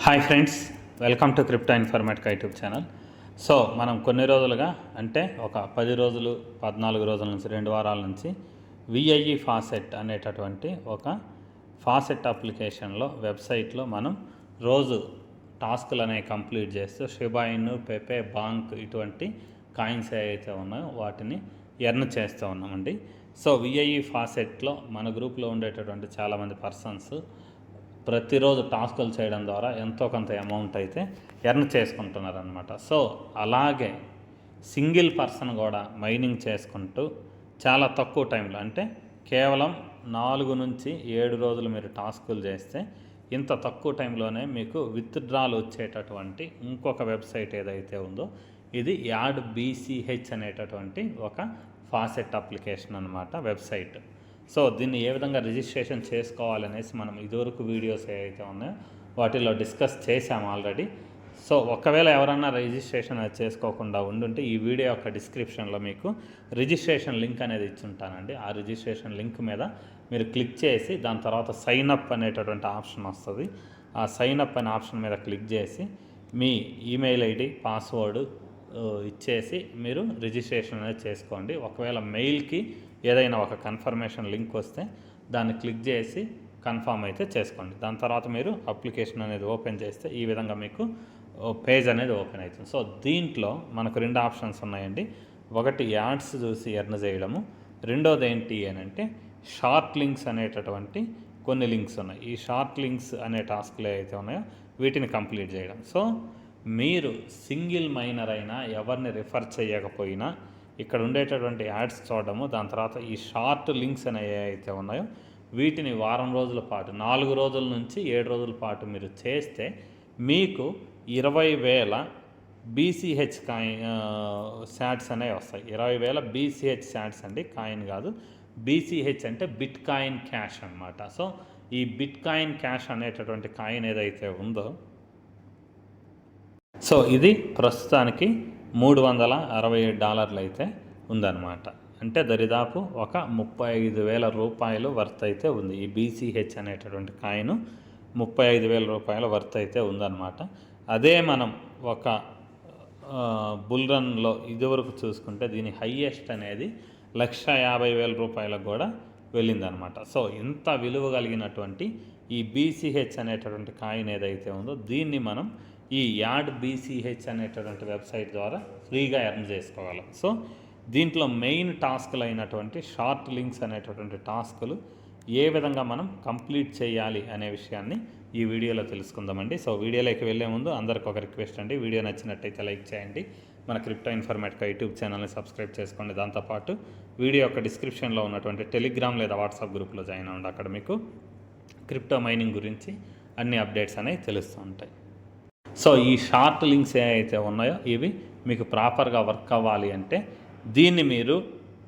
Hi friends, welcome to crypto informatic YouTube channel. So మనం కొన్ని రోజులుగా అంటే ఒక 10 రోజులు 14 రోజుల నుంచి 2 వారాల నుంచి విఐఈ ఫాసెట్ అనేటటువంటి ఒక ఫాసెట్ అప్లికేషన్లో వెబ్సైట్లో మనం రోజు టాస్కులు అనేవి కంప్లీట్ చేస్తూ షిబాయిన్, పెపే, బాంక్ ఇటువంటి కాయిన్స్ ఏవైతే ఉన్నాయో వాటిని ఎర్న్ చేస్తూ ఉన్నామండి. సో విఐఈ ఫాసెట్లో మన గ్రూప్లో ఉండేటటువంటి చాలామంది పర్సన్స్ ప్రతిరోజు టాస్కులు చేయడం ద్వారా ఎంతో కొంత అమౌంట్ అయితే ఎర్న్ చేసుకుంటున్నారనమాట. సో అలాగే సింగిల్ పర్సన్ కూడా మైనింగ్ చేసుకుంటూ చాలా తక్కువ టైంలో అంటే కేవలం 4 నుంచి 7 రోజులు మీరు టాస్కులు చేస్తే ఇంత తక్కువ టైంలోనే మీకు విత్డ్రాలు వచ్చేటటువంటి ఇంకొక వెబ్సైట్ ఏదైతే ఉందో ఇది యాడ్ బీసీహెచ్ అనేటటువంటి ఒక ఫాసెట్ అప్లికేషన్ అనమాట వెబ్సైట్. సో దీన్ని ఏ విధంగా రిజిస్ట్రేషన్ చేసుకోవాలనేసి మనం ఇదివరకు వీడియోస్ ఏవైతే ఉన్నాయో వాటిలో డిస్కస్ చేసాము ఆల్రెడీ. సో ఒకవేళ ఎవరన్నా రిజిస్ట్రేషన్ చేసుకోకుండా ఉండుంటే ఈ వీడియో యొక్క డిస్క్రిప్షన్లో మీకు రిజిస్ట్రేషన్ లింక్ అనేది ఇచ్చుంటానండి. ఆ రిజిస్ట్రేషన్ లింక్ మీద మీరు క్లిక్ చేసి దాని తర్వాత సైన్ అప్ అనేటటువంటి ఆప్షన్ వస్తుంది. ఆ సైన్ అప్ అనే ఆప్షన్ మీద క్లిక్ చేసి మీ ఈమెయిల్ ఐడి, పాస్వర్డ్ ఇచ్చేసి మీరు రిజిస్ట్రేషన్ అనేది చేసుకోండి. ఒకవేళ మెయిల్కి ఏదైనా ఒక కన్ఫర్మేషన్ లింక్ వస్తే దాన్ని క్లిక్ చేసి కన్ఫర్మ్ అయితే చేసుకోండి. దాని తర్వాత మీరు అప్లికేషన్ అనేది ఓపెన్ చేస్తే ఈ విధంగా మీకు పేజ్ అనేది ఓపెన్ అవుతుంది. సో దీంట్లో మనకు 2 ఆప్షన్స్ ఉన్నాయండి. ఒకటి యాడ్స్ చూసి ఎర్న్ చేయడము, రెండోది ఏంటి అని అంటే షార్ట్ లింక్స్ అనేటటువంటి కొన్ని లింక్స్ ఉన్నాయి. ఈ షార్ట్ లింక్స్ అనే టాస్క్లు ఏవైతే ఉన్నాయో వీటిని కంప్లీట్ చేయడం. సో మీరు సింగిల్ మైనర్ అయినా ఎవరిని రిఫర్ చేయకపోయినా ఇక్కడ ఉండేటటువంటి యాడ్స్ చూడడము, దాని తర్వాత ఈ షార్ట్ లింక్స్ అనేవి ఏవైతే ఉన్నాయో వీటిని వారం రోజుల పాటు 4 రోజుల నుంచి 7 రోజుల పాటు మీరు చేస్తే మీకు 20,000 బీసీహెచ్ కాయిన్ శాట్స్ అనేవి వస్తాయి. 20,000 బీసీహెచ్ శాట్స్ అండి, కాయిన్ కాదు. బీసీహెచ్ అంటే బిట్ కాయిన్ క్యాష్ అనమాట. సో ఈ బిట్ కాయిన్ క్యాష్ అనేటటువంటి కాయిన్ ఏదైతే ఉందో సో ఇది ప్రస్తుతానికి $367 అయితే ఉందన్నమాట. అంటే దరిదాపు ఒక 35,000 రూపాయలు వర్త్ అయితే ఉంది. ఈ బీసీహెచ్ అనేటటువంటి కాయిన్ 35,000 రూపాయల వర్త్ అయితే ఉందన్నమాట. అదే మనం ఒక బుల్ రన్లో ఇదివరకు చూసుకుంటే దీని హయ్యెస్ట్ అనేది 150,000 రూపాయలకు కూడా వెళ్ళిందనమాట. సో ఇంత విలువ కలిగినటువంటి ఈ బీసీహెచ్ అనేటటువంటి కాయిన్ ఏదైతే ఉందో దీన్ని మనం ఈ యాడ్ బీసీహెచ్ అనేటటువంటి వెబ్సైట్ ద్వారా ఫ్రీగా ఎర్న్ చేసుకోగలం. సో దీంట్లో మెయిన్ టాస్కులు అయినటువంటి షార్ట్ లింక్స్ అనేటటువంటి టాస్కులు ఏ విధంగా మనం కంప్లీట్ చేయాలి అనే విషయాన్ని ఈ వీడియోలో తెలుసుకుందామండి. సో వీడియోలోకి వెళ్ళే ముందు అందరికి ఒక రిక్వెస్ట్ అండి, వీడియో నచ్చినట్టయితే లైక్ చేయండి, మన క్రిప్టో ఇన్ఫర్మేటిక్ యూట్యూబ్ ఛానల్ని సబ్స్క్రైబ్ చేసుకోండి. దాంతోపాటు వీడియో యొక్క డిస్క్రిప్షన్లో ఉన్నటువంటి టెలిగ్రామ్ లేదా వాట్సాప్ గ్రూప్లో జాయిన్ అవ్వండి. అక్కడ మీకు క్రిప్టో మైనింగ్ గురించి అన్ని అప్డేట్స్ అనేవి తెలుస్తూ ఉంటాయి. సో ఈ షార్ట్ లింక్స్ ఏవైతే ఉన్నాయో ఇవి మీకు ప్రాపర్గా వర్క్ అవ్వాలి అంటే దీన్ని మీరు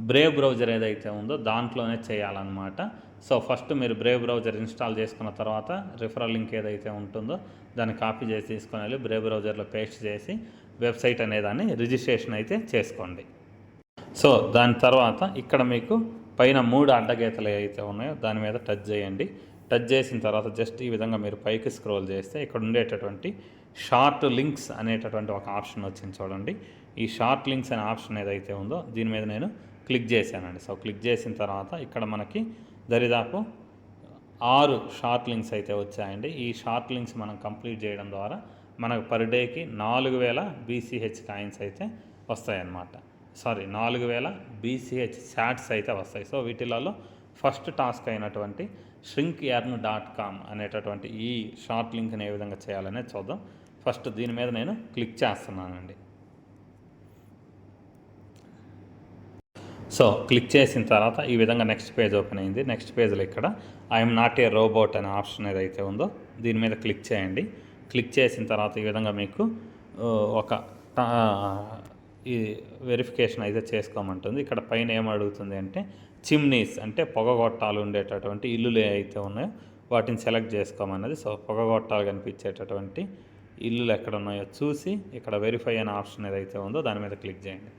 బ్రేవ్ బ్రౌజర్ ఏదైతే ఉందో దాంట్లోనే చేయాలన్నమాట. సో ఫస్ట్ మీరు బ్రేవ్ బ్రౌజర్ ఇన్స్టాల్ చేసుకున్న తర్వాత రిఫరల్ లింక్ ఏదైతే ఉంటుందో దాన్ని కాపీ చేసి తీసుకొని వెళ్ళి బ్రేవ్ బ్రౌజర్లో పేస్ట్ చేసి వెబ్సైట్ అనేదాన్ని రిజిస్ట్రేషన్ అయితే చేసుకోండి. సో దాని తర్వాత ఇక్కడ మీకు పైన 3 అడ్డగీతలు ఏవైతే ఉన్నాయో దాని మీద టచ్ చేయండి. టచ్ చేసిన తర్వాత జస్ట్ ఈ విధంగా మీరు పైకి స్క్రోల్ చేస్తే ఇక్కడ ఉండేటటువంటి షార్ట్ లింక్స్ అనేటటువంటి ఒక ఆప్షన్ వచ్చింది చూడండి. ఈ షార్ట్ లింక్స్ అనే ఆప్షన్ ఏదైతే ఉందో దీని మీద నేను క్లిక్ చేశానండి. సో క్లిక్ చేసిన తర్వాత ఇక్కడ మనకి దరిదాపు 6 షార్ట్ లింక్స్ అయితే వచ్చాయండి. ఈ షార్ట్ లింక్స్ మనం కంప్లీట్ చేయడం ద్వారా మనకు పర్ డేకి 4,000 బీసీహెచ్ కాయిన్స్ అయితే వస్తాయన్నమాట. 4,000 బీసీహెచ్ శాట్స్ అయితే వస్తాయి. సో వీటిలలో ఫస్ట్ టాస్క్ అయినటువంటి shrinkearn.com అనేటటువంటి ఈ షార్ట్ లింక్ని ఏ విధంగా చేయాలనేది చూద్దాం. ఫస్ట్ దీని మీద నేను క్లిక్ చేస్తున్నానండి. సో క్లిక్ చేసిన తర్వాత ఈ విధంగా నెక్స్ట్ పేజ్ ఓపెన్ అయింది. నెక్స్ట్ పేజ్లో ఇక్కడ ఐఎమ్ నాట్ ఏ రోబోట్ అనే ఆప్షన్ ఏదైతే ఉందో దీని మీద క్లిక్ చేయండి. క్లిక్ చేసిన తర్వాత ఈ విధంగా మీకు ఒక ఈ వెరిఫికేషన్ అయితే చేసుకోమంటుంది. ఇక్కడ పైన ఏం అడుగుతుంది అంటే చిమ్నీస్ అంటే పొగగొట్టాలు ఉండేటటువంటి ఇల్లులు ఏవైతే ఉన్నాయో వాటిని సెలెక్ట్ చేసుకోమన్నది. సో పొగగొట్టాలు కనిపించేటటువంటి ఇల్లులు ఎక్కడ ఉన్నాయో చూసి ఇక్కడ వెరిఫై అనే ఆప్షన్ ఏదైతే ఉందో దాని మీద క్లిక్ చేయండి.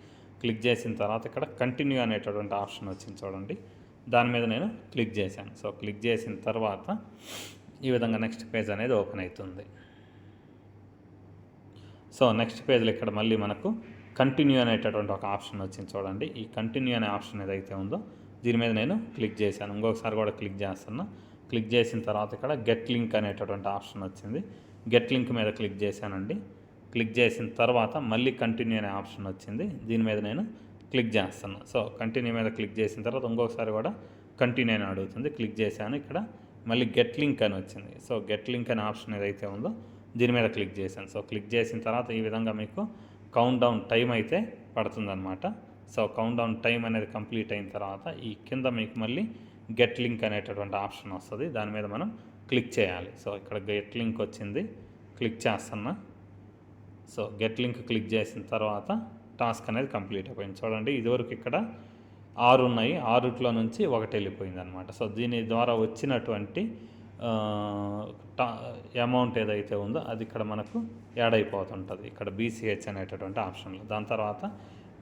క్లిక్ చేసిన తర్వాత ఇక్కడ కంటిన్యూ అనేటటువంటి ఆప్షన్ వచ్చింది చూడండి, దాని మీద నేను క్లిక్ చేశాను. సో క్లిక్ చేసిన తర్వాత ఈ విధంగా నెక్స్ట్ పేజ్ అనేది ఓపెన్ అవుతుంది. సో నెక్స్ట్ పేజ్లో ఇక్కడ మళ్ళీ మనకు కంటిన్యూ అనేటటువంటి ఒక ఆప్షన్ వచ్చింది చూడండి. ఈ కంటిన్యూ అనే ఆప్షన్ ఏదైతే ఉందో దీని మీద నేను క్లిక్ చేశాను. ఇంకొకసారి కూడా క్లిక్ చేస్తున్నా. క్లిక్ చేసిన తర్వాత ఇక్కడ గెట్ లింక్ అనేటటువంటి ఆప్షన్ వచ్చింది. గెట్ లింక్ మీద క్లిక్ చేశానండి. క్లిక్ చేసిన తర్వాత మళ్ళీ కంటిన్యూ అనే ఆప్షన్ వచ్చింది. దీని మీద నేను క్లిక్ చేస్తున్నా. సో కంటిన్యూ మీద క్లిక్ చేసిన తర్వాత ఇంకొకసారి కూడా కంటిన్యూ అని అడుగుతుంది. క్లిక్ చేశాను. ఇక్కడ మళ్ళీ గెట్ లింక్ అని వచ్చింది. సో గెట్ లింక్ అనే ఆప్షన్ ఏదైతే ఉందో దీని మీద క్లిక్ చేశాను. సో క్లిక్ చేసిన తర్వాత ఈ విధంగా మీకు కౌంట్ డౌన్ టైం అయితే పడుతుందన్నమాట. సో కౌంట్ డౌన్ టైం అనేది కంప్లీట్ అయిన తర్వాత ఈ కింద మీకు మళ్ళీ గెట్ లింక్ అనేటటువంటి ఆప్షన్ వస్తుంది. దాని మీద మనం క్లిక్ చేయాలి. సో ఇక్కడ గెట్ లింక్ వచ్చింది. క్లిక్ చేస్తున్నా. సో గెట్ లింక్ క్లిక్ చేసిన తర్వాత టాస్క్ అనేది కంప్లీట్ అయిపోయింది. చూడండి ఇదివరకు ఇక్కడ 6 ఉన్నాయి. 6లో నుంచి 1 వెళ్ళిపోయింది అనమాట. సో దీని ద్వారా వచ్చినటువంటి అమౌంట్ ఏదైతే ఉందో అది ఇక్కడ మనకు యాడ్ అయిపోతుంటుంది ఇక్కడ BCH అనేటటువంటి ఆప్షన్లో. దాని తర్వాత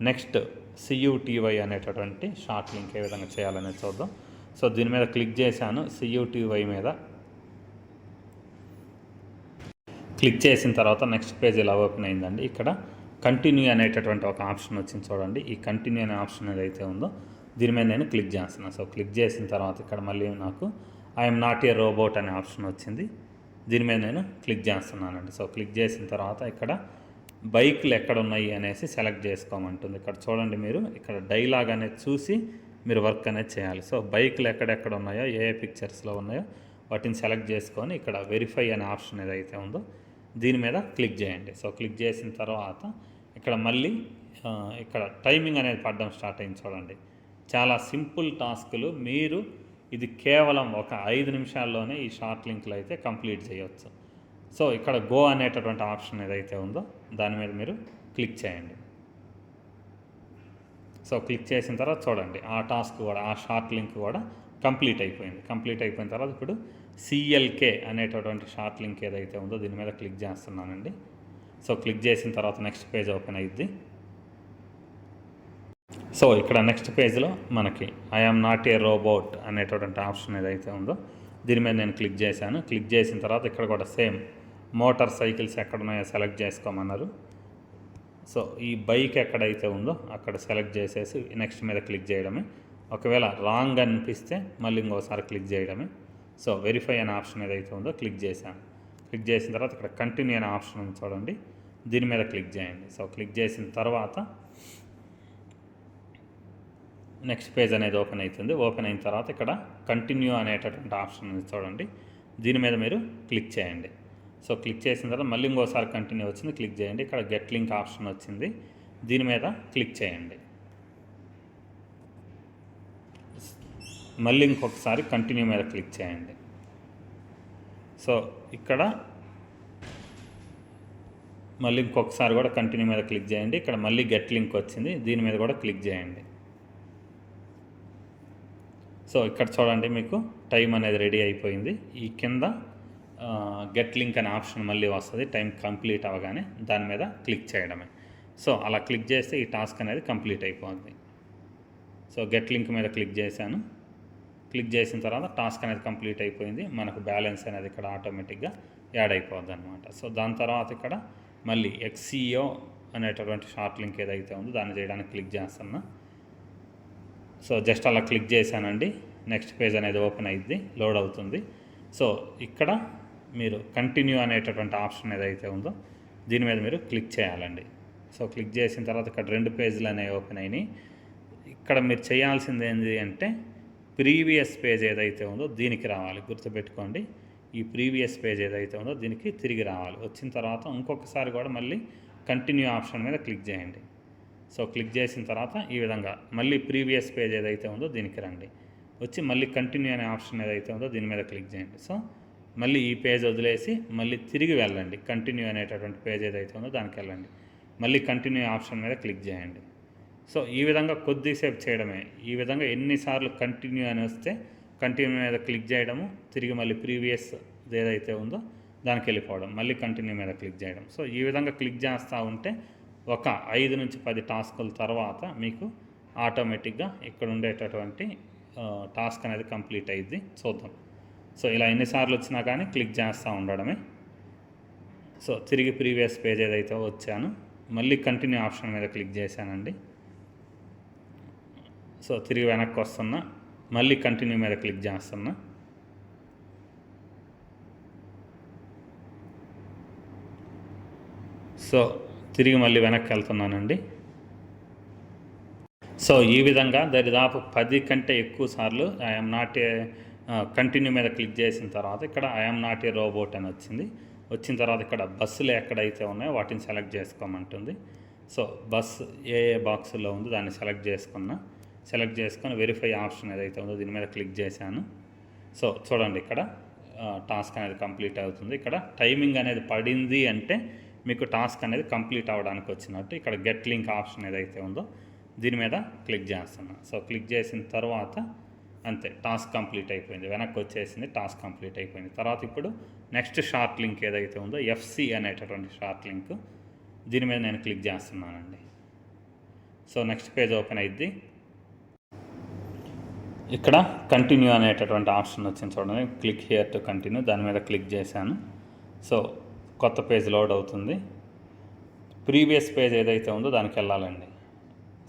నెక్స్ట్ CUTY అనేటటువంటి షార్ట్ లింక్ ఏ విధంగా చేయాలనేది చూద్దాం. సో దీని మీద క్లిక్ చేశాను. CUTY మీద క్లిక్ చేసిన తర్వాత నెక్స్ట్ పేజ్ ఇలా ఓపెన్ అయిందండి. ఇక్కడ కంటిన్యూ అనేటటువంటి ఒక ఆప్షన్ వచ్చింది చూడండి. ఈ కంటిన్యూ అనే ఆప్షన్ ఏదైతే ఉందో దీని మీద నేను క్లిక్ చేస్తున్నాను. సో క్లిక్ చేసిన తర్వాత ఇక్కడ మళ్ళీ నాకు ఐఎమ్ నాట్ ఏ రోబోట్ అనే ఆప్షన్ వచ్చింది. దీని మీద నేను క్లిక్ చేస్తున్నానండి. సో క్లిక్ చేసిన తర్వాత ఇక్కడ బైక్లు ఎక్కడ ఉన్నాయి అనేసి సెలెక్ట్ చేసుకోమంటుంది. ఇక్కడ చూడండి మీరు ఇక్కడ డైలాగ్ అనేది చూసి మీరు వర్క్ అనేది చేయాలి. సో బైక్లు ఎక్కడెక్కడ ఉన్నాయో ఏ పిక్చర్స్లో ఉన్నాయో వాటిని సెలెక్ట్ చేసుకొని ఇక్కడ వెరిఫై అనే ఆప్షన్ ఏదైతే ఉందో దీని మీద క్లిక్ చేయండి. సో క్లిక్ చేసిన తర్వాత ఇక్కడ మళ్ళీ ఇక్కడ టైమింగ్ అనేది పడడం స్టార్ట్ అయింది చూడండి. చాలా సింపుల్ టాస్కులు మీరు ఇది కేవలం ఒక 5 నిమిషాల్లోనే ఈ షార్ట్ లింక్లు అయితే కంప్లీట్ చేయవచ్చు. సో ఇక్కడ గో అనేటటువంటి ఆప్షన్ ఏదైతే ఉందో దాని మీద మీరు క్లిక్ చేయండి. సో క్లిక్ చేసిన తర్వాత చూడండి ఆ టాస్క్ కూడా ఆ షార్ట్ లింక్ కూడా కంప్లీట్ అయిపోయింది. కంప్లీట్ అయిపోయిన తర్వాత ఇప్పుడు CLK అనేటటువంటి షార్ట్ లింక్ ఏదైతే ఉందో దీని మీద క్లిక్ చేస్తున్నానండి. సో క్లిక్ చేసిన తర్వాత నెక్స్ట్ పేజ్ ఓపెన్ అయ్యిద్ది. సో ఇక్కడ నెక్స్ట్ పేజ్లో మనకి ఐఎమ్ నాట్ ఏ రోబోట్ అనేటటువంటి ఆప్షన్ ఏదైతే ఉందో దీని మీద నేను క్లిక్ చేశాను. క్లిక్ చేసిన తర్వాత ఇక్కడ కూడా సేమ్ మోటార్ సైకిల్స్ ఎక్కడున్నాయో సెలెక్ట్ చేసుకోమన్నారు. సో ఈ బైక్ ఎక్కడైతే ఉందో అక్కడ సెలెక్ట్ చేసేసి నెక్స్ట్ మీద క్లిక్ చేయడమే. ఒకవేళ రాంగ్ అనిపిస్తే మళ్ళీ ఇంకోసారి క్లిక్ చేయడమే. సో వెరిఫై అనే ఆప్షన్ ఏదైతే ఉందో క్లిక్ చేశాను. క్లిక్ చేసిన తర్వాత ఇక్కడ కంటిన్యూ అనే ఆప్షన్ ఉంది చూడండి. దీని మీద క్లిక్ చేయండి. సో క్లిక్ చేసిన తర్వాత నెక్స్ట్ పేజ్ అనేది ఓపెన్ అవుతుంది. ఓపెన్ అయిన తర్వాత ఇక్కడ కంటిన్యూ అనేటటువంటి ఆప్షన్ ఉంది చూడండి. దీని మీద మీరు క్లిక్ చేయండి. సో క్లిక్ చేసిన తర్వాత మళ్ళీ ఇంకోసారి కంటిన్యూ వచ్చింది. క్లిక్ చేయండి. ఇక్కడ గెట్ లింక్ ఆప్షన్ వచ్చింది. దీని మీద క్లిక్ చేయండి. మళ్ళీ ఇంకొకసారి కంటిన్యూ మీద క్లిక్ చేయండి. సో ఇక్కడ మళ్ళీ ఇంకొకసారి కూడా కంటిన్యూ మీద క్లిక్ చేయండి. ఇక్కడ మళ్ళీ గెట్ లింక్ వచ్చింది. దీని మీద కూడా క్లిక్ చేయండి. సో ఇక్కడ చూడండి మీకు టైం అనేది రెడీ అయిపోయింది. ఈ కింద గెట్ లింక్ అనే ఆప్షన్ మళ్ళీ వస్తుంది. టైం కంప్లీట్ అవ్వగానే దాని మీద క్లిక్ చేయడమే. సో అలా క్లిక్ చేస్తే ఈ టాస్క్ అనేది కంప్లీట్ అయిపోతుంది. సో గెట్ లింక్ మీద క్లిక్ చేశాను. క్లిక్ చేసిన తర్వాత టాస్క్ అనేది కంప్లీట్ అయిపోయింది. మనకు బ్యాలెన్స్ అనేది ఇక్కడ ఆటోమేటిక్గా యాడ్ అయిపోద్ది అనమాట. సో దాని తర్వాత ఇక్కడ మళ్ళీ XCO అనేటటువంటి షార్ట్ లింక్ ఏదైతే ఉందో దాన్ని చేయడానికి క్లిక్ చేస్తున్నా. సో జస్ట్ అలా క్లిక్ చేశానండి. నెక్స్ట్ పేజ్ అనేది ఓపెన్ అయ్యిద్ది, లోడ్ అవుతుంది. సో ఇక్కడ మీరు కంటిన్యూ అనేటటువంటి ఆప్షన్ ఏదైతే ఉందో దీని మీద మీరు క్లిక్ చేయాలండి. సో క్లిక్ చేసిన తర్వాత ఇక్కడ 2 పేజీలు అనేవి ఓపెన్ అయినాయి. ఇక్కడ మీరు చేయాల్సింది ఏంటి అంటే ప్రీవియస్ పేజ్ ఏదైతే ఉందో దీనికి రావాలి. గుర్తుపెట్టుకోండి, ఈ ప్రీవియస్ పేజ్ ఏదైతే ఉందో దీనికి తిరిగి రావాలి. వచ్చిన తర్వాత ఇంకొకసారి కూడా మళ్ళీ కంటిన్యూ ఆప్షన్ మీద క్లిక్ చేయండి. సో క్లిక్ చేసిన తర్వాత ఈ విధంగా మళ్ళీ ప్రీవియస్ పేజ్ ఏదైతే ఉందో దీనికి రండి. వచ్చి మళ్ళీ కంటిన్యూ అనే ఆప్షన్ ఏదైతే ఉందో దీని మీద క్లిక్ చేయండి. సో మళ్ళీ ఈ పేజ్ వదిలేసి మళ్ళీ తిరిగి వెళ్ళండి. కంటిన్యూ అనేటటువంటి పేజ్ ఏదైతే ఉందో దానికి వెళ్ళండి. మళ్ళీ కంటిన్యూ ఆప్షన్ మీద క్లిక్ చేయండి. సో ఈ విధంగా కొద్దిసేపు చేయడమే. ఈ విధంగా ఎన్నిసార్లు కంటిన్యూ అని వస్తే కంటిన్యూ మీద క్లిక్ చేయడము, తిరిగి మళ్ళీ ప్రీవియస్ ఏదైతే ఉందో దానికి వెళ్ళిపోవడం, మళ్ళీ కంటిన్యూ మీద క్లిక్ చేయడం. సో ఈ విధంగా క్లిక్ చేస్తూ ఉంటే ఒక 5 నుంచి 10 టాస్కుల తర్వాత మీకు ఆటోమేటిక్గా ఇక్కడ ఉండేటటువంటి టాస్క్ అనేది కంప్లీట్ అయ్యిద్ది. చూద్దాం. సో ఇలా ఎన్నిసార్లు వచ్చినా కానీ క్లిక్ చేస్తూ ఉండడమే. సో తిరిగి ప్రీవియస్ పేజ్ ఏదైతే వచ్చాను, మళ్ళీ కంటిన్యూ ఆప్షన్ మీద క్లిక్ చేశానండి. సో తిరిగి వెనక్కి వస్తున్నా, మళ్ళీ కంటిన్యూ మీద క్లిక్ చేస్తున్నా. సో తిరిగి మళ్ళీ వెనక్కి వెళ్తున్నానండి. సో ఈ విధంగా దరిదాపు 10 కంటే ఎక్కువ సార్లు ఐఎమ్ నాట్ ఏ కంటిన్యూ మీద క్లిక్ చేసిన తర్వాత ఇక్కడ ఐఎమ్ నాట్ ఏ రోబోట్ అని వచ్చిన తర్వాత ఇక్కడ బస్సులు ఎక్కడైతే ఉన్నాయో వాటిని సెలెక్ట్ చేసుకోమంటుంది. సో బస్సు ఏ బాక్సులో ఉందో దాన్ని సెలెక్ట్ చేసుకొని వెరిఫై ఆప్షన్ ఏదైతే ఉందో దీని మీద క్లిక్ చేశాను. సో చూడండి, ఇక్కడ టాస్క్ అనేది కంప్లీట్ అవుతుంది. ఇక్కడ టైమింగ్ అనేది పడింది అంటే మీకు టాస్క్ అనేది కంప్లీట్ అవ్వడానికి వచ్చినట్టు. ఇక్కడ గెట్ లింక్ ఆప్షన్ ఏదైతే ఉందో దీని మీద క్లిక్ చేస్తున్నా. సో క్లిక్ చేసిన తర్వాత అంతే, టాస్క్ కంప్లీట్ అయిపోయింది, వెనక్కి వచ్చేసింది, టాస్క్ కంప్లీట్ అయిపోయింది. తర్వాత ఇప్పుడు నెక్స్ట్ షార్ట్ లింక్ ఏదైతే ఉందో FC అనేటటువంటి షార్ట్ లింక్, దీని మీద నేను క్లిక్ చేస్తున్నానండి. సో నెక్స్ట్ పేజ్ ఓపెన్ అయ్యిద్ది. ఇక్కడ కంటిన్యూ అనేటటువంటి ఆప్షన్ వచ్చింది చూడండి, క్లిక్ హియర్ టు కంటిన్యూ, దాని మీద క్లిక్ చేశాను. సో కొత్త పేజ్ లోడ్ అవుతుంది. ప్రీవియస్ పేజ్ ఏదైతే ఉందో దానికి వెళ్ళాలండి.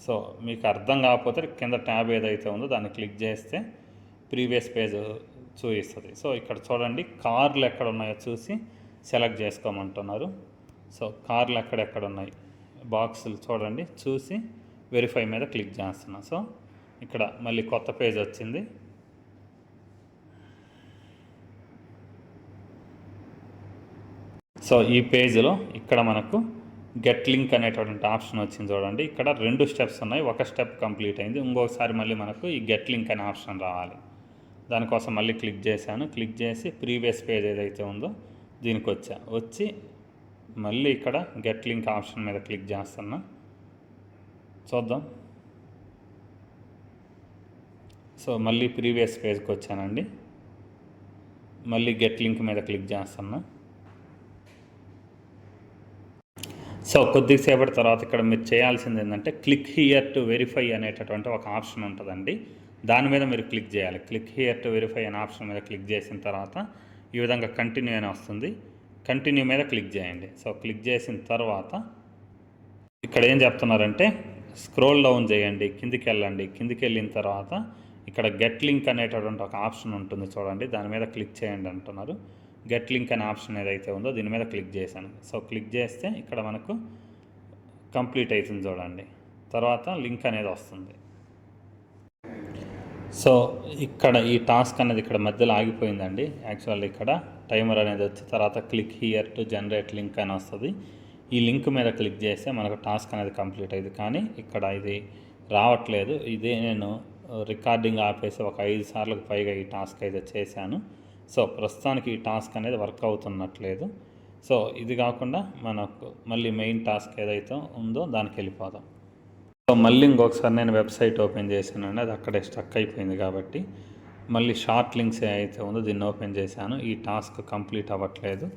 సో మీకు అర్థం కాకపోతే కింద ట్యాబ్ ఏదైతే ఉందో దాన్ని క్లిక్ చేస్తే ప్రీవియస్ పేజ్ చూపిస్తుంది. సో ఇక్కడ చూడండి, కార్లు ఎక్కడ ఉన్నాయో చూసి సెలెక్ట్ చేసుకోమంటున్నారు. సో కార్లు ఎక్కడెక్కడ ఉన్నాయి బాక్సులు చూడండి, చూసి వెరిఫై మీద క్లిక్ చేస్తున్నా. సో ఇక్కడ మళ్ళీ కొత్త పేజ్ వచ్చింది. సో ఈ పేజ్లో ఇక్కడ మనకు గెట్ లింక్ అనేటటువంటి ఆప్షన్ వచ్చింది చూడండి. ఇక్కడ 2 స్టెప్స్ ఉన్నాయి, ఒక స్టెప్ కంప్లీట్ అయింది, ఇంకొకసారి మళ్ళీ మనకు ఈ గెట్ లింక్ అనే ఆప్షన్ రావాలి. దానికోసం మళ్ళీ క్లిక్ చేశాను. క్లిక్ చేసి ప్రీవియస్ పేజ్ ఏదైతే ఉందో దీనికి వచ్చి మళ్ళీ ఇక్కడ గెట్ లింక్ ఆప్షన్ మీద క్లిక్ చేస్తున్నా. చూద్దాం. సో మళ్ళీ ప్రీవియస్ పేజ్కి వచ్చానండి, మళ్ళీ గెట్ లింక్ మీద క్లిక్ చేస్తున్నా. సో కొద్దిసేపటి తర్వాత ఇక్కడ మీరు చేయాల్సింది ఏంటంటే క్లిక్ హియర్ టు వెరిఫై అనేటటువంటి ఒక ఆప్షన్ ఉంటుందండి, దాని మీద మీరు క్లిక్ చేయాలి. క్లిక్ హియర్ టు వెరిఫై అనే ఆప్షన్ మీద క్లిక్ చేసిన తర్వాత ఈ విధంగా కంటిన్యూ అని వస్తుంది, కంటిన్యూ మీద క్లిక్ చేయండి. సో క్లిక్ చేసిన తర్వాత ఇక్కడ ఏం చెప్తున్నారంటే స్క్రోల్ డౌన్ చేయండి, కిందికి వెళ్ళండి. కిందికి వెళ్ళిన తర్వాత ఇక్కడ గెట్ లింక్ అనేటటువంటి ఒక ఆప్షన్ ఉంటుంది చూడండి, దాని మీద క్లిక్ చేయండి అంటున్నారు. గెట్ లింక్ అనే ఆప్షన్ ఏదైతే ఉందో దీని మీద క్లిక్ చేశాను. సో క్లిక్ చేస్తే ఇక్కడ మనకు కంప్లీట్ అవుతుంది చూడండి, తర్వాత లింక్ అనేది వస్తుంది. సో ఇక్కడ ఈ టాస్క్ అనేది ఇక్కడ మధ్యలో ఆగిపోయిందండి. యాక్చువల్లీ ఇక్కడ టైమర్ అనేది వచ్చి తర్వాత click here to generate link అని వస్తుంది. ఈ లింక్ మీద క్లిక్ చేస్తే మనకు టాస్క్ అనేది కంప్లీట్ అయింది, కానీ ఇక్కడ ఇది రావట్లేదు. ఇదే నేను రికార్డింగ్ ఆపేసి ఒక 5 సార్లకు పైగా ఈ టాస్క్ అయితే చేశాను. సో ప్రస్తుతానికి ఈ టాస్క్ అనేది వర్క్ అవుతున్నట్లేదు. సో ఇది కాకుండా మనకు మళ్ళీ మెయిన్ టాస్క్ ఏదైతే ఉందో దానికి వెళ్ళిపోదాం. సో మళ్ళీ ఇంకొకసారి నేను వెబ్సైట్ ఓపెన్ చేశానండి, అది అక్కడే స్టక్ అయిపోయింది కాబట్టి మళ్ళీ షార్ట్ లింక్స్ ఏదైతే ఉందో దీన్ని ఓపెన్ చేశాను. ఈ టాస్క్ కంప్లీట్ అవ్వట్లేదు.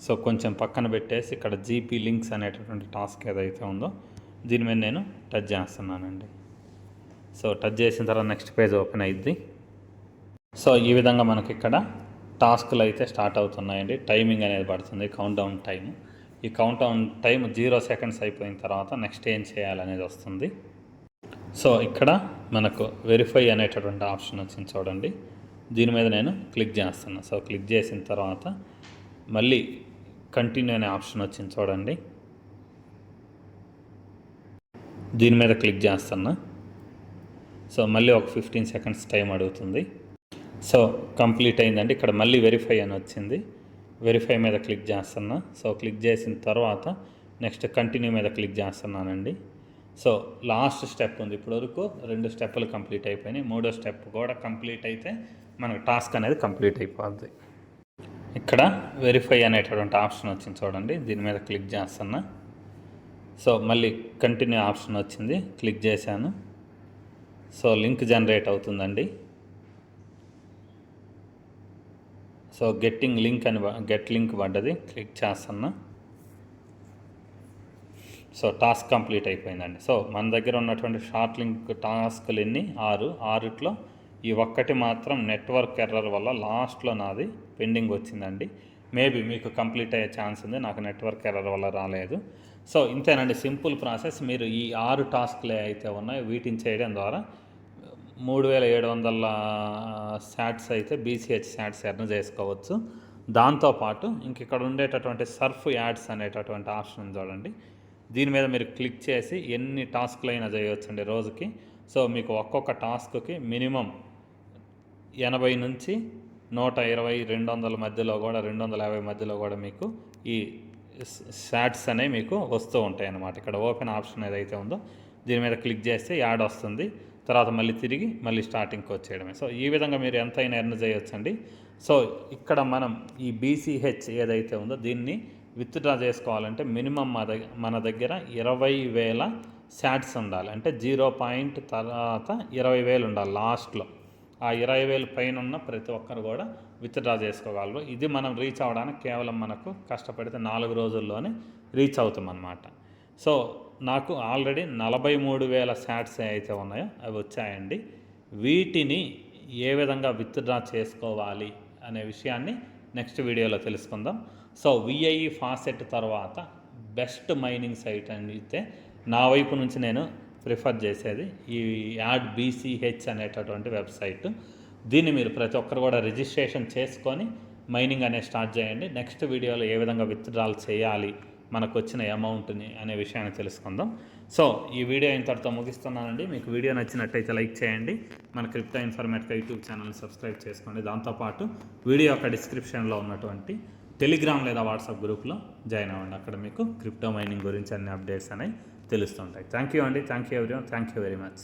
సో కొంచెం పక్కన పెట్టేసి ఇక్కడ GP లింక్స్ అనేటటువంటి టాస్క్ ఏదైతే ఉందో దీని మీద నేను టచ్ చేస్తున్నానండి. సో టచ్ చేసిన తర్వాత నెక్స్ట్ పేజ్ ఓపెన్ అయ్యిద్ది. సో ఈ విధంగా మనకి ఇక్కడ టాస్క్లు అయితే స్టార్ట్ అవుతున్నాయండి. టైమింగ్ అనేది పడుతుంది, కౌంట్ డౌన్ టైం. ఈ కౌంట్ డౌన్ టైం 0 సెకండ్స్ అయిపోయిన తర్వాత నెక్స్ట్ ఏం చేయాలనేది వస్తుంది. సో ఇక్కడ మనకు వెరిఫై అనేటటువంటి ఆప్షన్ వచ్చింది చూడండి, దీని మీద నేను క్లిక్ చేస్తున్నా. సో క్లిక్ చేసిన తర్వాత మళ్ళీ కంటిన్యూ అనే ఆప్షన్ వచ్చింది చూడండి, దీని మీద క్లిక్ చేస్తున్నా. సో మళ్ళీ ఒక 15 సెకండ్స్ టైం అడుగుతుంది. సో కంప్లీట్ అయిందండి. ఇక్కడ మళ్ళీ వెరిఫై అని వచ్చింది, వెరిఫై మీద క్లిక్ చేస్తున్నా. సో క్లిక్ చేసిన తర్వాత నెక్స్ట్ కంటిన్యూ మీద క్లిక్ చేస్తున్నానండి. సో లాస్ట్ స్టెప్ ఉంది, ఇప్పటివరకు 2 స్టెప్పులు కంప్లీట్ అయిపోయినాయి, 3వ స్టెప్ కూడా కంప్లీట్ అయితే మనకు టాస్క్ అనేది కంప్లీట్ అయిపోద్ది. ఇక్కడ వెరిఫై అనేటటువంటి ఆప్షన్ వచ్చింది చూడండి, దీని మీద క్లిక్ చేస్తున్నా. సో మళ్ళీ కంటిన్యూ ఆప్షన్ వచ్చింది, క్లిక్ చేశాను. సో లింక్ జనరేట్ అవుతుందండి. సో గెట్ లింక్ పడ్డది, క్లిక్ చేస్తున్నా. సో టాస్క్ కంప్లీట్ అయిపోయిందండి. సో మన దగ్గర ఉన్నటువంటి షార్ట్ లింక్ టాస్క్లు ఎన్ని 6 ఈ ఒక్కటి మాత్రం నెట్వర్క్ ఎర్రర్ వల్ల లాస్ట్లో నాది పెండింగ్ వచ్చిందండి. మేబీ మీకు కంప్లీట్ అయ్యే ఛాన్స్ ఉంది. నాకు నెట్వర్క్ ఎర్రర్ వల్ల రాలేదు. సో ఇంతేనండి, సింపుల్ ప్రాసెస్. మీరు ఈ 6 టాస్క్లు అయితే ఉన్నాయో వీటిని చేయడం ద్వారా 3700 శాట్స్ అయితే బీసీహెచ్ శాట్స్ ఎర్న్ చేసుకోవచ్చు. దాంతోపాటు ఇంక ఇక్కడ ఉండేటటువంటి సర్ఫ్ యాడ్స్ అనేటటువంటి ఆప్షన్ చూడండి. దీని మీద మీరు క్లిక్ చేసి ఎన్ని టాస్క్లు అయినా చేయవచ్చండి రోజుకి. సో మీకు ఒక్కొక్క టాస్క్కి మినిమం 80 నుంచి 120, 200 మధ్యలో కూడా 250 మధ్యలో కూడా మీకు ఈ షాట్స్ అనేవి మీకు వస్తూ ఉంటాయి అన్నమాట. ఇక్కడ ఓపెన్ ఆప్షన్ ఏదైతే ఉందో దీని మీద క్లిక్ చేస్తే యాడ్ వస్తుంది. తర్వాత మళ్ళీ తిరిగి మళ్ళీ స్టార్టింగ్కి వచ్చేయడమే. సో ఈ విధంగా మీరు ఎంతైనా ఎర్న్ చేయొచ్చండి. సో ఇక్కడ మనం ఈ బీసీహెచ్ ఏదైతే ఉందో దీన్ని విత్డ్రా చేసుకోవాలంటే మినిమం మన దగ్గర 20,000 శాట్స్ ఉండాలి. అంటే 0 తర్వాత 20,000 ఉండాలి లాస్ట్లో. ఆ 20,000 పైన ఉన్న ప్రతి ఒక్కరు కూడా విత్డ్రా చేసుకోగలరు. ఇది మనం రీచ్ అవ్వడానికి కేవలం మనకు కష్టపడితే 4 రోజుల్లోనే రీచ్ అవుతామన్నమాట. సో నాకు ఆల్రెడీ 43,000 శాట్స్ అయితే ఉన్నాయో అవి వచ్చాయండి. వీటిని ఏ విధంగా విత్డ్రా చేసుకోవాలి అనే విషయాన్ని నెక్స్ట్ వీడియోలో తెలుసుకుందాం. సో విఐఈ ఫాసెట్ తర్వాత బెస్ట్ మైనింగ్ సైట్ అయితే నా వైపు నుంచి నేను ప్రిఫర్ చేసేది ఈ యాడ్ బీసీహెచ్ అనేటటువంటి వెబ్సైట్. దీన్ని మీరు ప్రతి ఒక్కరు కూడా రిజిస్ట్రేషన్ చేసుకొని మైనింగ్ అనేది స్టార్ట్ చేయండి. నెక్స్ట్ వీడియోలో ఏ విధంగా విత్డ్రాల్ చేయాలి, మనకు వచ్చిన అమౌంట్ని అనే విషయాన్ని తెలుసుకుందాం. సో ఈ వీడియో ఇంతటితో ముగిస్తున్నానండి. మీకు వీడియో నచ్చినట్టయితే లైక్ చేయండి. మన క్రిప్టో ఇన్ఫర్మేటివ్ యూట్యూబ్ ఛానల్ని సబ్స్క్రైబ్ చేసుకోండి. దాంతోపాటు వీడియో యొక్క డిస్క్రిప్షన్లో ఉన్నటువంటి టెలిగ్రామ్ లేదా వాట్సాప్ గ్రూప్లో జాయిన్ అవ్వండి. అక్కడ మీకు క్రిప్టో మైనింగ్ గురించి అన్ని అప్డేట్స్ అనేవి తెలుస్తుంటాయి. థ్యాంక్ యూ అండి. Thank you everyone. Thank you very much.